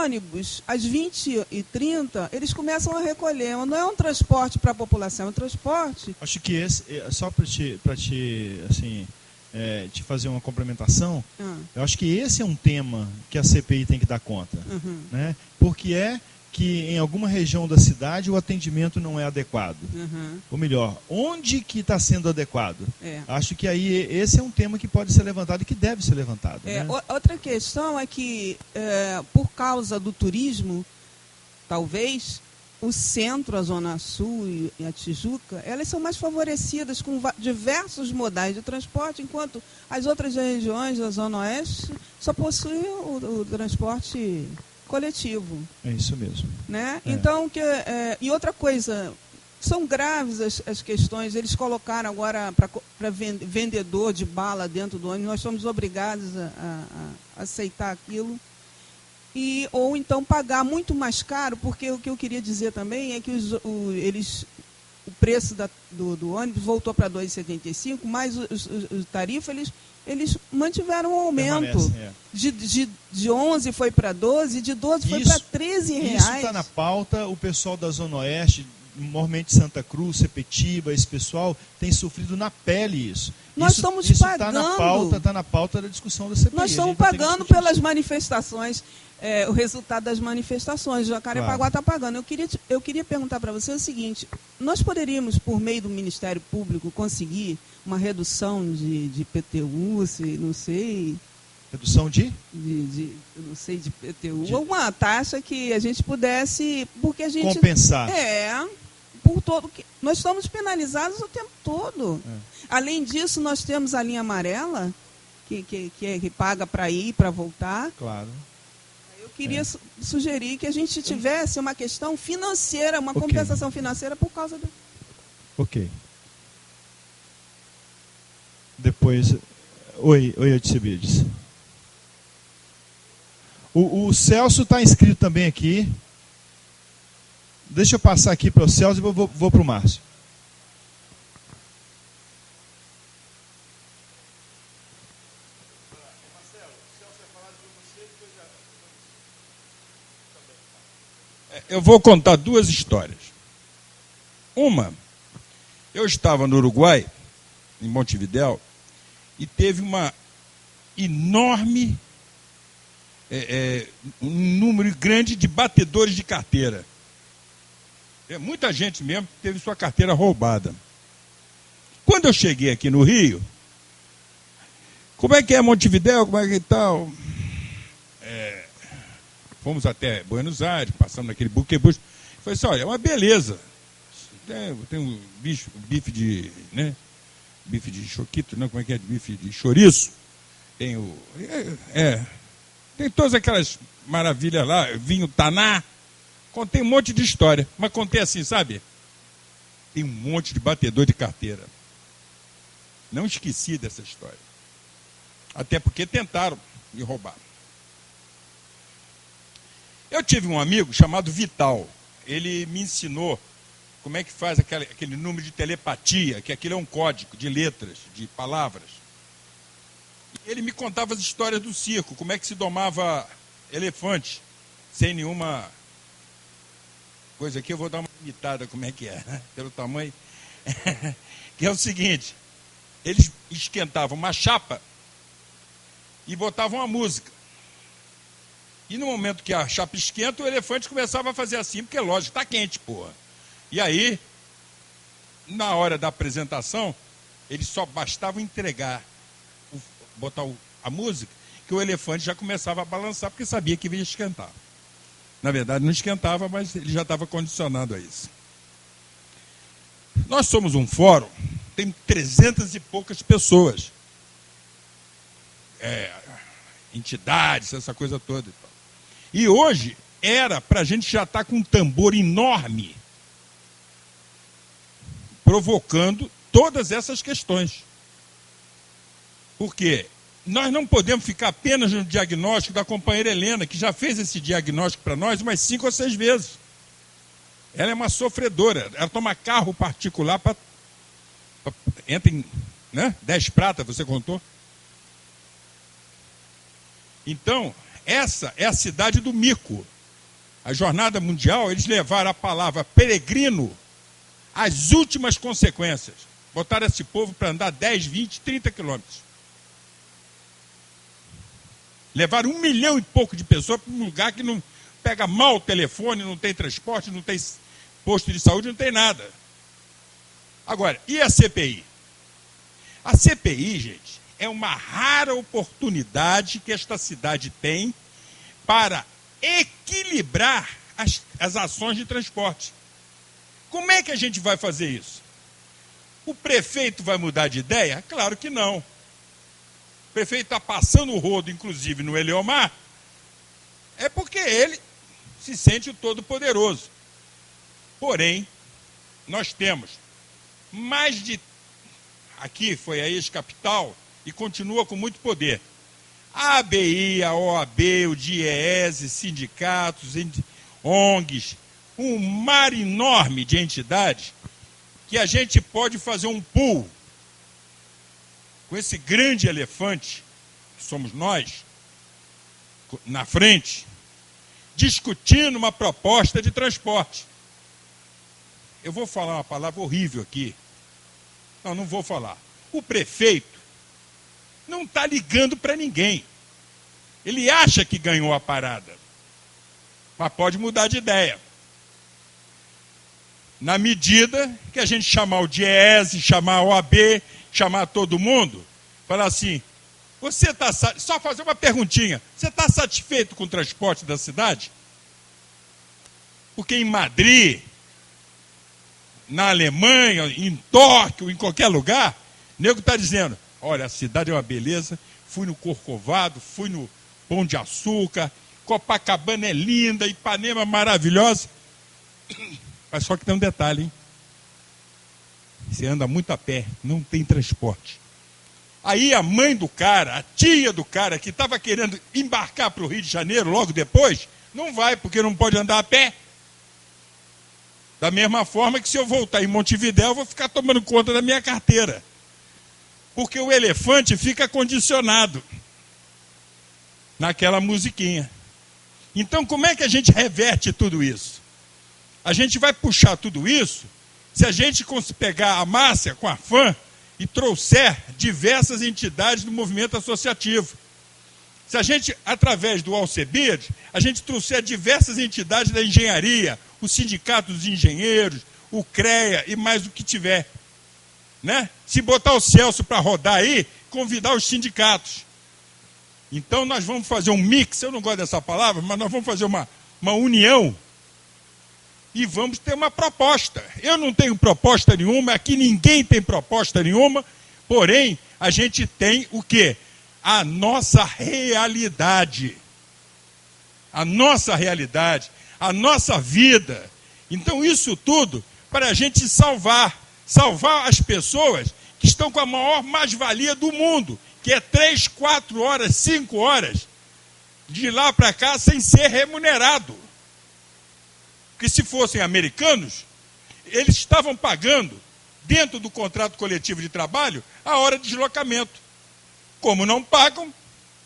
ônibus, às 20h30, eles começam a recolher. Não é um transporte para a população, é um transporte... Acho que esse, só para assim, te fazer uma complementação, eu acho que esse é um tema que a CPI tem que dar conta. Né? Porque que em alguma região da cidade o atendimento não é adequado. Ou melhor, onde que está sendo adequado? Acho que aí esse é um tema que pode ser levantado e que deve ser levantado. Né? Outra questão é que, por causa do turismo, talvez, o centro, a Zona Sul e a Tijuca, elas são mais favorecidas com diversos modais de transporte, enquanto as outras regiões da Zona Oeste só possuem o transporte coletivo. É isso mesmo. Né? Então, e outra coisa, são graves as questões. Eles colocaram agora para vendedor de bala dentro do ônibus, nós somos obrigados a aceitar aquilo. Ou então pagar muito mais caro, porque o que eu queria dizer também é que o preço do ônibus voltou para R$ 2,75, mas o tarifa, eles mantiveram um aumento. De 11 foi para 12, de 12 foi para R$13. Isso está na pauta. O pessoal da Zona Oeste, normalmente Santa Cruz, Sepetiba, esse pessoal tem sofrido na pele isso. Nós estamos pagando. Está na pauta da discussão da CPI. Nós estamos pagando pelas manifestações, o resultado das manifestações. Jacarepaguá está pagando. Eu queria perguntar para você o seguinte: nós poderíamos, por meio do Ministério Público, conseguir uma redução de IPTU, não sei... Redução de? Não sei, de IPTU. Alguma taxa que a gente pudesse... Porque a gente... Compensar. Por todo... Nós estamos penalizados o tempo todo. Além disso, nós temos a linha amarela, que paga para ir e para voltar. Claro. Eu queria sugerir que a gente tivesse uma questão financeira, uma compensação financeira por causa do... Ok. Depois... Oi, Oticebides. O Celso está inscrito também aqui. Deixa eu passar aqui para o Celso e vou para o Márcio. Eu vou contar duas histórias. Uma, eu estava no Uruguai, em Montevidéu, e teve uma enorme, um número grande de batedores de carteira. Muita gente mesmo teve sua carteira roubada. Quando eu cheguei aqui no Rio, como é que é Montevidéu, como é que tal? Fomos até Buenos Aires, passamos naquele buquebus. Falei assim, olha, é uma beleza. Tem um bife de, né? Bife de choquito, não, como é que é? Bife de chouriço. Tem tem todas aquelas maravilhas lá, vinho taná. Contei um monte de história, mas contei assim, sabe? Tem um monte de batedor de carteira. Não esqueci dessa história. Até porque tentaram me roubar. Eu tive um amigo chamado Vital. Ele me ensinou como é que faz aquele número de telepatia, que aquilo é um código de letras, de palavras. Ele me contava as histórias do circo, como é que se domava elefante, sem nenhuma coisa aqui. Eu vou dar uma imitada como é que é, né? Pelo tamanho. Que é o seguinte, eles esquentavam uma chapa e botavam uma música. E no momento que a chapa esquenta, o elefante começava a fazer assim, porque lógico, está quente, porra. E aí, na hora da apresentação, eles só bastavam entregar, botar a música, que o elefante já começava a balançar, porque sabia que ia esquentar. Na verdade, não esquentava, mas ele já estava condicionado a isso. Nós somos um fórum, tem 300 e poucas pessoas. Entidades, essa coisa toda. E hoje, era para a gente já estar com um tambor enorme, provocando todas essas questões. Porque nós não podemos ficar apenas no diagnóstico da companheira Helena, que já fez esse diagnóstico para nós umas 5 ou 6 vezes. Ela é uma sofredora. Ela toma carro particular para... Entra em 10 pratas, você contou? Então, essa é a cidade do mico. a jornada mundial, eles levaram a palavra peregrino às últimas consequências. Botaram esse povo para andar 10, 20, 30 quilômetros. Levaram 1 milhão e pouco de pessoas para um lugar que não pega mal o telefone, não tem transporte, não tem posto de saúde, não tem nada. Agora, e a CPI? A CPI, gente, é uma rara oportunidade que esta cidade tem para equilibrar as ações de transporte. Como é que a gente vai fazer isso? O prefeito vai mudar de ideia? Claro que não. O prefeito está passando o rodo, inclusive, no Eliomar, é porque ele se sente o todo-poderoso. Porém, nós temos mais de... Aqui foi a ex-capital e continua com muito poder. A ABI, a OAB, o DIEESE, sindicatos, ONGs, um mar enorme de entidades que a gente pode fazer um pool com esse grande elefante, que somos nós, na frente, discutindo uma proposta de transporte. Eu vou falar uma palavra horrível aqui. Não vou falar. O prefeito não está ligando para ninguém. Ele acha que ganhou a parada, mas pode mudar de ideia. Na medida que a gente chamar o DIEESE, chamar a OAB, chamar todo mundo, falar assim, você está... Só fazer uma perguntinha, você está satisfeito com o transporte da cidade? Porque em Madrid, na Alemanha, em Tóquio, em qualquer lugar, o nego está dizendo, olha, a cidade é uma beleza, fui no Corcovado, fui no Pão de Açúcar, Copacabana é linda, Ipanema é maravilhosa. Mas só que tem um detalhe, hein? Você anda muito a pé, não tem transporte. Aí a mãe do cara, a tia do cara que estava querendo embarcar para o Rio de Janeiro logo depois, não vai, porque não pode andar a pé. Da mesma forma que se eu voltar em Montevidéu, eu vou ficar tomando conta da minha carteira. Porque o elefante fica condicionado naquela musiquinha. Então, como é que a gente reverte tudo isso? A gente vai puxar tudo isso se a gente pegar a Márcia com a FAM e trouxer diversas entidades do movimento associativo. Se a gente, através do Alcebiades, a gente trouxer diversas entidades da engenharia, o Sindicato dos Engenheiros, o CREA e mais o que tiver. Né? Se botar o Celso para rodar aí, convidar os sindicatos. Então nós vamos fazer um mix, eu não gosto dessa palavra, mas nós vamos fazer uma união e vamos ter uma proposta. Eu não tenho proposta nenhuma, aqui ninguém tem proposta nenhuma, porém a gente tem o quê? A nossa realidade. A nossa realidade, a nossa vida. Então isso tudo para a gente salvar as pessoas que estão com a maior mais-valia do mundo, que é 3, 4 horas, 5 horas de lá para cá sem ser remunerado. Porque se fossem americanos, eles estavam pagando, dentro do contrato coletivo de trabalho, a hora de deslocamento. Como não pagam,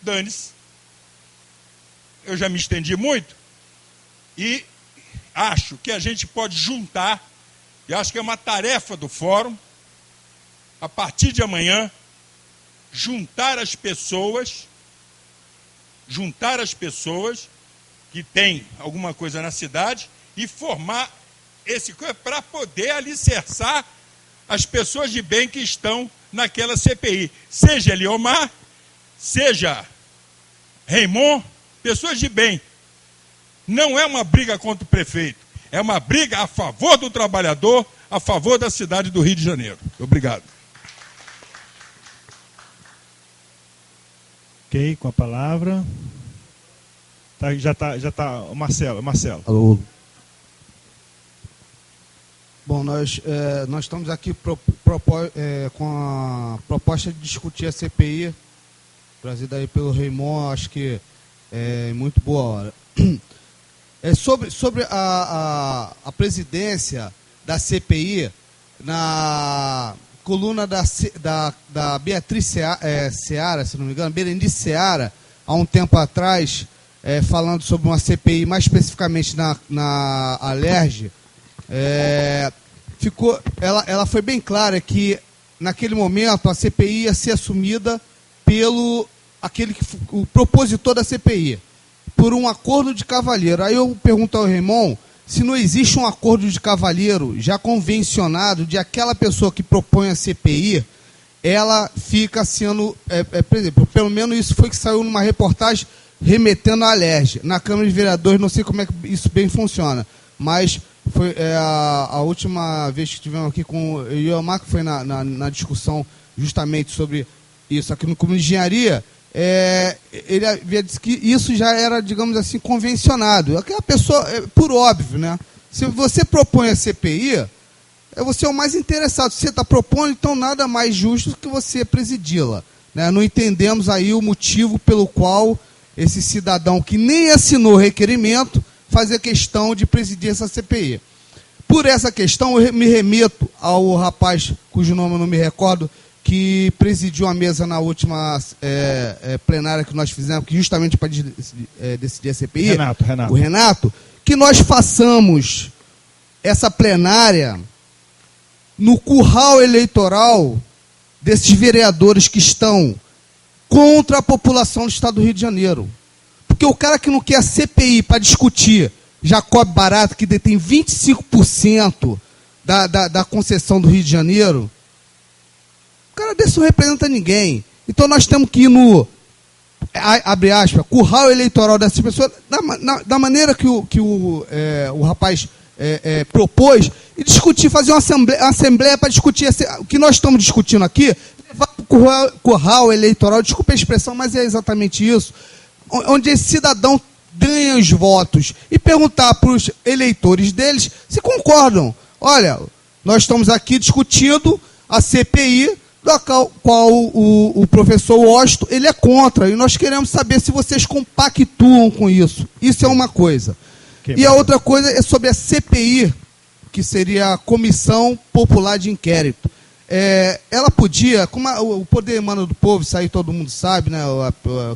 dane-se. Eu já me estendi muito e acho que a gente pode juntar, e acho que é uma tarefa do fórum, a partir de amanhã, juntar as pessoas que têm alguma coisa na cidade e formar esse coisa para poder alicerçar as pessoas de bem que estão naquela CPI. Seja Eliomar, seja Raymond, pessoas de bem. Não é uma briga contra o prefeito, é uma briga a favor do trabalhador, a favor da cidade do Rio de Janeiro. Obrigado. Ok, com a palavra. Já tá. Marcelo. Alô. Bom, nós estamos aqui com a proposta de discutir a CPI, trazida aí pelo Raymond, acho que é muito boa hora. Sobre a presidência da CPI, na coluna da Beatriz Seara, se não me engano, Berenice Seara, há um tempo atrás, falando sobre uma CPI, mais especificamente na Alerj, ela foi bem clara que, naquele momento, a CPI ia ser assumida pelo o propositor da CPI, por um acordo de cavalheiro. Aí eu pergunto ao Raymond se não existe um acordo de cavalheiro já convencionado de aquela pessoa que propõe a CPI, ela fica sendo, por exemplo, pelo menos isso foi que saiu numa reportagem remetendo à Alerj. Na Câmara de Vereadores, não sei como é que isso bem funciona, mas foi a última vez que estivemos aqui com o Eliomar, que foi na discussão justamente sobre isso aqui no Comando de Engenharia, ele havia dito que isso já era, digamos assim, convencionado. Aquela pessoa, por óbvio, né? Se você propõe a CPI, você é o mais interessado. Se você está propondo, então nada mais justo do que você presidi-la, né? Não entendemos aí o motivo pelo qual esse cidadão que nem assinou o requerimento fazia questão de presidir essa CPI. Por essa questão, eu me remeto ao rapaz, cujo nome eu não me recordo, que presidiu a mesa na última plenária que nós fizemos, que justamente para decidir a CPI, Renato. o Renato, que nós façamos essa plenária no curral eleitoral desses vereadores que estão contra a população do Estado do Rio de Janeiro. Porque o cara que não quer a CPI para discutir Jacob Barato, que detém 25% da concessão do Rio de Janeiro, o cara desse não representa ninguém. Então nós temos que ir no, abre aspas, curral eleitoral dessas pessoas, da maneira que o rapaz propôs, e discutir, fazer uma assembleia para discutir o que nós estamos discutindo aqui, levar para o curral eleitoral, desculpa a expressão, mas é exatamente isso, onde esse cidadão ganha os votos, e perguntar para os eleitores deles se concordam. Olha, nós estamos aqui discutindo a CPI, da qual o professor Washington, ele é contra, e nós queremos saber se vocês compactuam com isso. Isso é uma coisa. E a outra coisa é sobre a CPI, que seria a Comissão Popular de Inquérito. Ela podia, como o poder emana do povo, isso aí todo mundo sabe, né,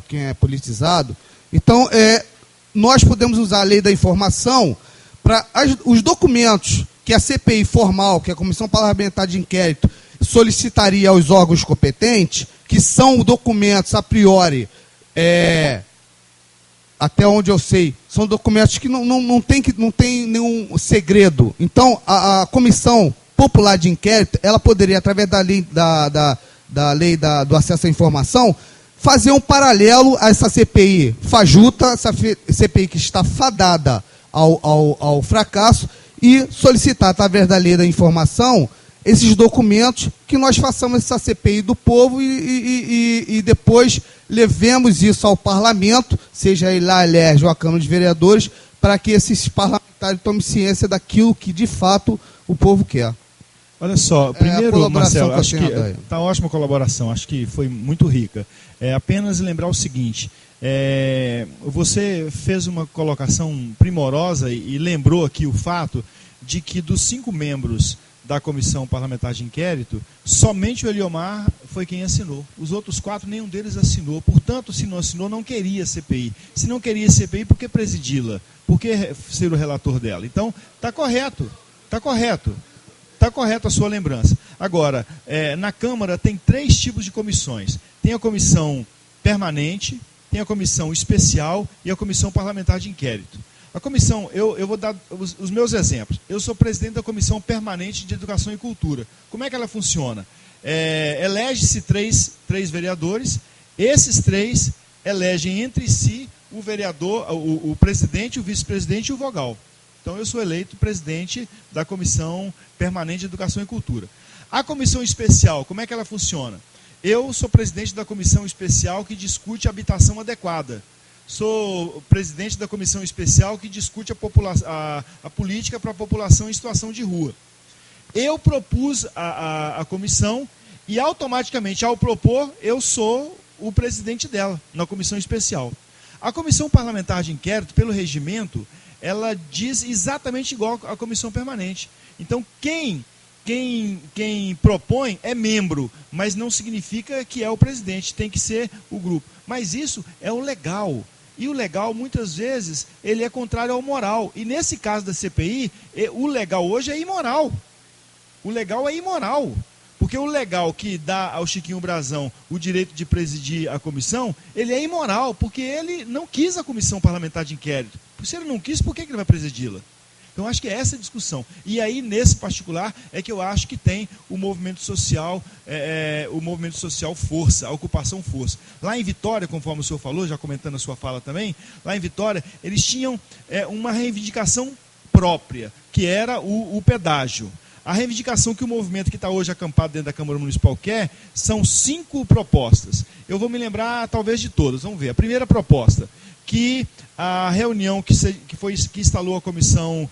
quem é politizado, então nós podemos usar a lei da informação para os documentos que a CPI formal, que é a Comissão Parlamentar de Inquérito, solicitaria aos órgãos competentes, que são documentos a priori, até onde eu sei, são documentos que não tem nenhum segredo. Então, a Comissão Popular de Inquérito, ela poderia, através da lei do acesso à informação, fazer um paralelo a essa CPI fajuta, essa CPI que está fadada ao fracasso, e solicitar, através da lei da informação, esses documentos, que nós façamos essa CPI do povo e depois levemos isso ao parlamento, seja ele lá a Alerj ou a Câmara de Vereadores, para que esses parlamentares tomem ciência daquilo que, de fato, o povo quer. Olha só, primeiro, Marcelo, acho que está ótima a colaboração, acho que foi muito rica. Apenas lembrar o seguinte, você fez uma colocação primorosa e lembrou aqui o fato de que dos 5 membros da Comissão Parlamentar de Inquérito, somente o Eliomar foi quem assinou. Os outros 4, nenhum deles assinou. Portanto, se não assinou, não queria CPI. Se não queria CPI, por que presidi-la? Por que ser o relator dela? Então, está correto. Está correto. Está correta a sua lembrança. Agora, na Câmara tem 3 tipos de comissões. Tem a comissão permanente, tem a comissão especial e a comissão parlamentar de inquérito. A comissão, eu vou dar os meus exemplos. Eu sou presidente da Comissão Permanente de Educação e Cultura. Como é que ela funciona? Elege-se três vereadores, esses 3 elegem entre si o vereador, o presidente, o vice-presidente e o vogal. Então, eu sou eleito presidente da Comissão Permanente de Educação e Cultura. A comissão especial, como é que ela funciona? Eu sou presidente da comissão especial que discute habitação adequada. Sou presidente da comissão especial que discute a política para a população em situação de rua. Eu propus a comissão e, automaticamente, ao propor, eu sou o presidente dela, na comissão especial. A comissão parlamentar de inquérito, pelo regimento, ela diz exatamente igual à comissão permanente. Então, quem propõe é membro, mas não significa que é o presidente, tem que ser o grupo. Mas isso é o legal. E o legal, muitas vezes, ele é contrário ao moral. E nesse caso da CPI, o legal hoje é imoral. O legal é imoral. Porque o legal que dá ao Chiquinho Brazão o direito de presidir a comissão, ele é imoral, porque ele não quis a comissão parlamentar de inquérito. Se ele não quis, por que ele vai presidi-la? Então, acho que é essa a discussão. E aí, nesse particular, é que eu acho que tem o movimento social força, a ocupação força. Lá em Vitória, conforme o senhor falou, já comentando a sua fala também, lá em Vitória, eles tinham uma reivindicação própria, que era o pedágio. A reivindicação que o movimento que está hoje acampado dentro da Câmara Municipal quer são 5 propostas. Eu vou me lembrar, talvez, de todas. Vamos ver. A primeira proposta, que a reunião que instalou a comissão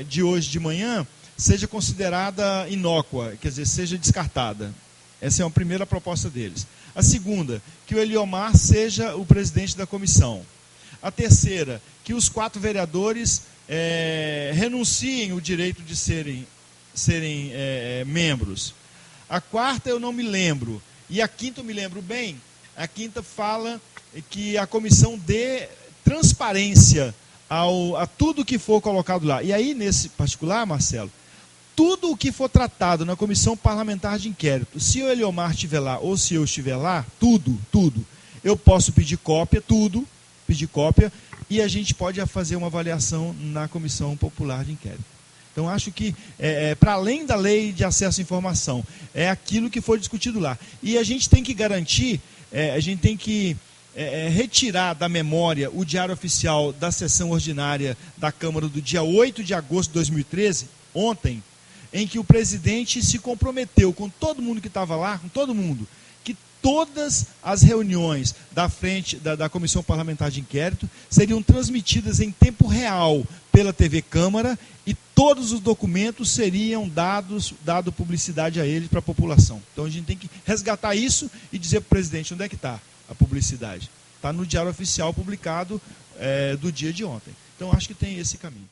de hoje de manhã seja considerada inócua, quer dizer, seja descartada. Essa é a primeira proposta deles. A segunda, que o Eliomar seja o presidente da comissão. A terceira, que os 4 vereadores renunciem o direito de serem membros. A quarta eu não me lembro. E a quinta eu me lembro bem. A quinta fala que a comissão dê transparência a tudo que for colocado lá. E aí, nesse particular, Marcelo, tudo o que for tratado na comissão parlamentar de inquérito, se o Eliomar estiver lá ou se eu estiver lá, tudo, eu posso pedir cópia, e a gente pode fazer uma avaliação na comissão popular de inquérito. Então, acho que, para além da lei de acesso à informação, é aquilo que foi discutido lá. E a gente tem que garantir, retirar da memória o diário oficial da sessão ordinária da Câmara do dia 8 de agosto de 2013, ontem, em que o presidente se comprometeu com todo mundo que estava lá, com todo mundo, que todas as reuniões da Comissão Parlamentar de Inquérito seriam transmitidas em tempo real pela TV Câmara e todos os documentos seriam dado publicidade a eles para a população. Então a gente tem que resgatar isso e dizer para o presidente onde é que está a publicidade. Está no Diário Oficial publicado do dia de ontem. Então acho que tem esse caminho.